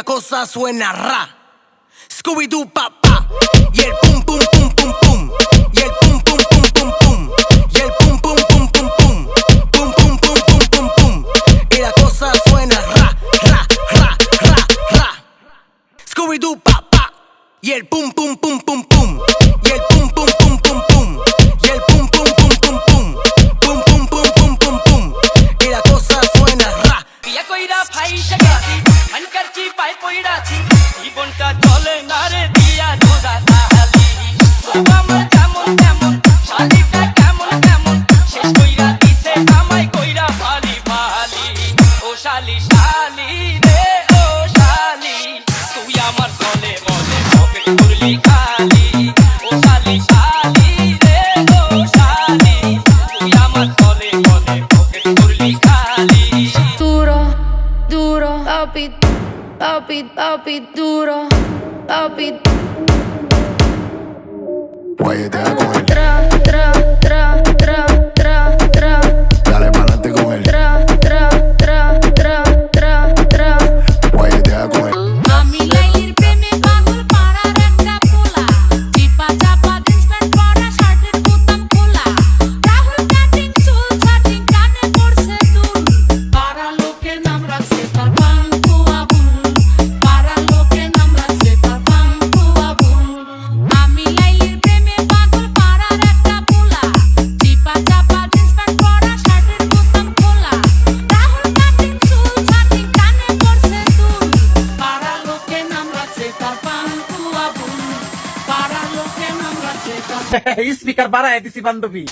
cosa suena ra. Scooby-Doo papá. Y el pum pum pum pum pum. Y el pum pum pum pum pum. Y el pum pum pum pum pum. Pum pum pum pum pum pum. Y la cosa suena ra, ra, ra, ra, ra. Scooby-Doo papá. Y el pum pum pum pum pum. Y el pum pum pum pum pum. Y el pum pum pum pum pum. Pum pum pum pum pum pum. Y la cosa suena ra. বিয়া কইরা ফাইসা গেছি আনকার চিপাই পইড়াছি জীবনটা চলে না রে দিয়া জোড়া তাহালি ও আমার কেমন কেমন শালিটা কেমন কেমন শেষ কইরা দিছে আমায় কইরা ফালি ফালি ও শালি শালি রে ও শালি তুই আমার বলে বলে পকেট করলি খালি ও শালি শালি রে ও শালি তুই আমার বলে বলে পকেট করলি খালি Duro, duro, papi, papi, papi, duro, papi. Guayetea con él, Tra, tra, tra, tra, tra, tra, dale pa'lante con él. tra, tra, tra, tra, tra, tra. Guayetea con él. আমি লাইলির প্রেমে পাগল পাড়ার একটা পোলা চিপা চাপা জিন্স প্যান্ট পরা শার্টের বোতাম খোলা রাহুল কাটিং চুল ছাটিং কানে পড়ছে দুল পাড়া লোকে নাম রাখছে তার পাঙ্কু আবুল পাড়া লোকে নাম রাখছে তার পাঙ্কু আবুল আমি লাইলির প্রেমে পাগল পাড়ার একটা পোলা চিপা চাপা জিন্স প্যান্ট পরা শার্টের বোতাম খোলা রাহুল কাটিং চুল ছাটিং কানে পড়ছে দুল পাড়া লোকে নাম রাখছে তার পাঙ্কু আবুল পাড়া লোকে নাম রাখছে তার স্পিকার বাড়ায় দিছি বান্ধবী।